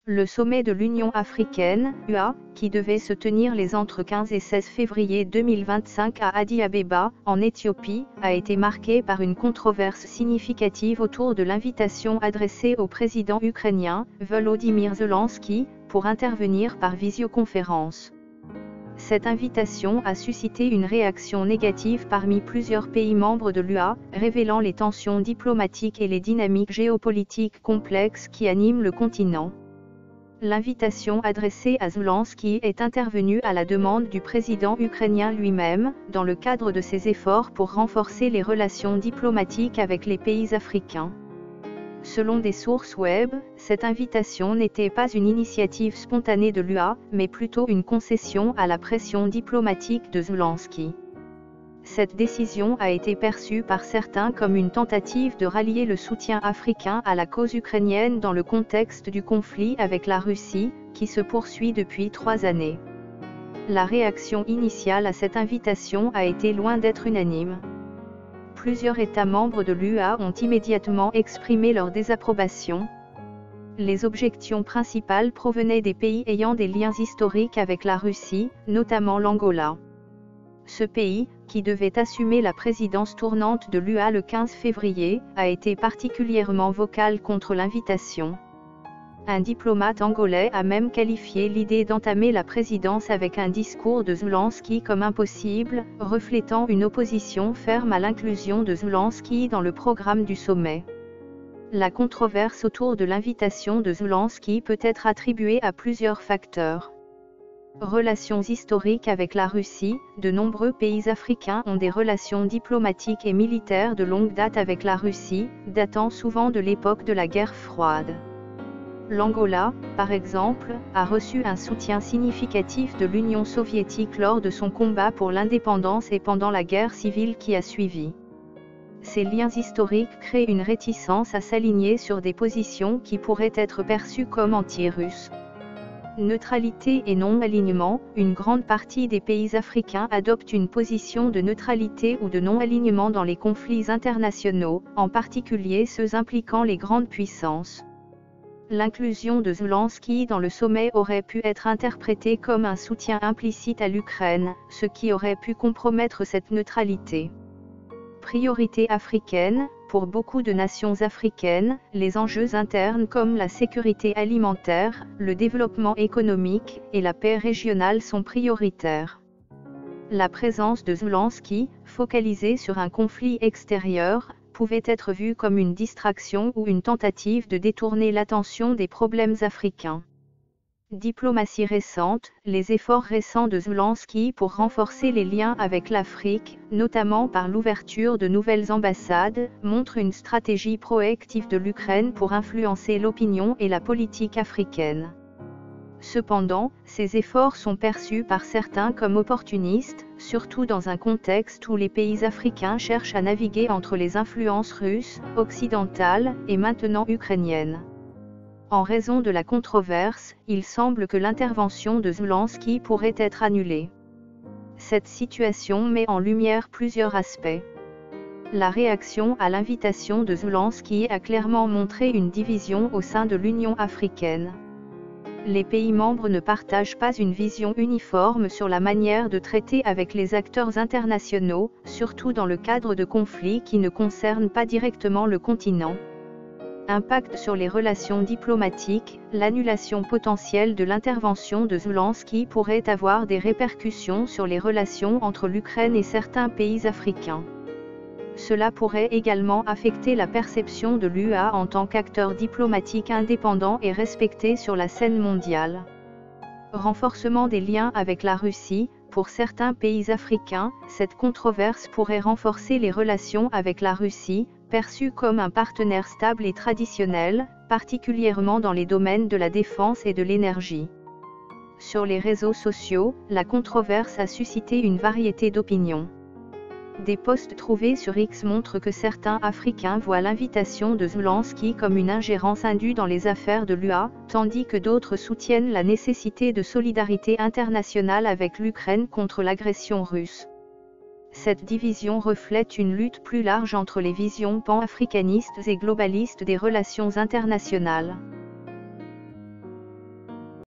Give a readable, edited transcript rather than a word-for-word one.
Le sommet de l'Union africaine, UA, qui devait se tenir les entre 15 et 16 février 2025 à Addis-Abeba, en Éthiopie, a été marqué par une controverse significative autour de l'invitation adressée au président ukrainien, Volodymyr Zelensky, pour intervenir par visioconférence. Cette invitation a suscité une réaction négative parmi plusieurs pays membres de l'UA, révélant les tensions diplomatiques et les dynamiques géopolitiques complexes qui animent le continent. L'invitation adressée à Zelensky est intervenue à la demande du président ukrainien lui-même, dans le cadre de ses efforts pour renforcer les relations diplomatiques avec les pays africains. Selon des sources web, cette invitation n'était pas une initiative spontanée de l'UA, mais plutôt une concession à la pression diplomatique de Zelensky. Cette décision a été perçue par certains comme une tentative de rallier le soutien africain à la cause ukrainienne dans le contexte du conflit avec la Russie, qui se poursuit depuis 3 années. La réaction initiale à cette invitation a été loin d'être unanime. Plusieurs États membres de l'UA ont immédiatement exprimé leur désapprobation. Les objections principales provenaient des pays ayant des liens historiques avec la Russie, notamment l'Angola. Ce pays, qui devait assumer la présidence tournante de l'UA le 15 février, a été particulièrement vocal contre l'invitation. Un diplomate angolais a même qualifié l'idée d'entamer la présidence avec un discours de Zelensky comme impossible, reflétant une opposition ferme à l'inclusion de Zelensky dans le programme du sommet. La controverse autour de l'invitation de Zelensky peut être attribuée à plusieurs facteurs. Relations historiques avec la Russie, de nombreux pays africains ont des relations diplomatiques et militaires de longue date avec la Russie, datant souvent de l'époque de la guerre froide. L'Angola, par exemple, a reçu un soutien significatif de l'Union soviétique lors de son combat pour l'indépendance et pendant la guerre civile qui a suivi. Ces liens historiques créent une réticence à s'aligner sur des positions qui pourraient être perçues comme anti-russes. Neutralité et non-alignement, une grande partie des pays africains adoptent une position de neutralité ou de non-alignement dans les conflits internationaux, en particulier ceux impliquant les grandes puissances. L'inclusion de Zelensky dans le sommet aurait pu être interprétée comme un soutien implicite à l'Ukraine, ce qui aurait pu compromettre cette neutralité. Priorité africaine, pour beaucoup de nations africaines, les enjeux internes comme la sécurité alimentaire, le développement économique et la paix régionale sont prioritaires. La présence de Zelensky, focalisée sur un conflit extérieur, pouvait être vue comme une distraction ou une tentative de détourner l'attention des problèmes africains. Diplomatie récente, les efforts récents de Zelensky pour renforcer les liens avec l'Afrique, notamment par l'ouverture de nouvelles ambassades, montrent une stratégie proactive de l'Ukraine pour influencer l'opinion et la politique africaine. Cependant, ces efforts sont perçus par certains comme opportunistes, surtout dans un contexte où les pays africains cherchent à naviguer entre les influences russes, occidentales et maintenant ukrainiennes. En raison de la controverse, il semble que l'intervention de Zelensky pourrait être annulée. Cette situation met en lumière plusieurs aspects. La réaction à l'invitation de Zelensky a clairement montré une division au sein de l'Union africaine. Les pays membres ne partagent pas une vision uniforme sur la manière de traiter avec les acteurs internationaux, surtout dans le cadre de conflits qui ne concernent pas directement le continent. Impact sur les relations diplomatiques, l'annulation potentielle de l'intervention de Zelensky pourrait avoir des répercussions sur les relations entre l'Ukraine et certains pays africains. Cela pourrait également affecter la perception de l'UA en tant qu'acteur diplomatique indépendant et respecté sur la scène mondiale. Renforcement des liens avec la Russie, pour certains pays africains, cette controverse pourrait renforcer les relations avec la Russie, perçue comme un partenaire stable et traditionnel, particulièrement dans les domaines de la défense et de l'énergie. Sur les réseaux sociaux, la controverse a suscité une variété d'opinions. Des posts trouvés sur X montrent que certains Africains voient l'invitation de Zelensky comme une ingérence indue dans les affaires de l'UA, tandis que d'autres soutiennent la nécessité de solidarité internationale avec l'Ukraine contre l'agression russe. Cette division reflète une lutte plus large entre les visions pan-africanistes et globalistes des relations internationales.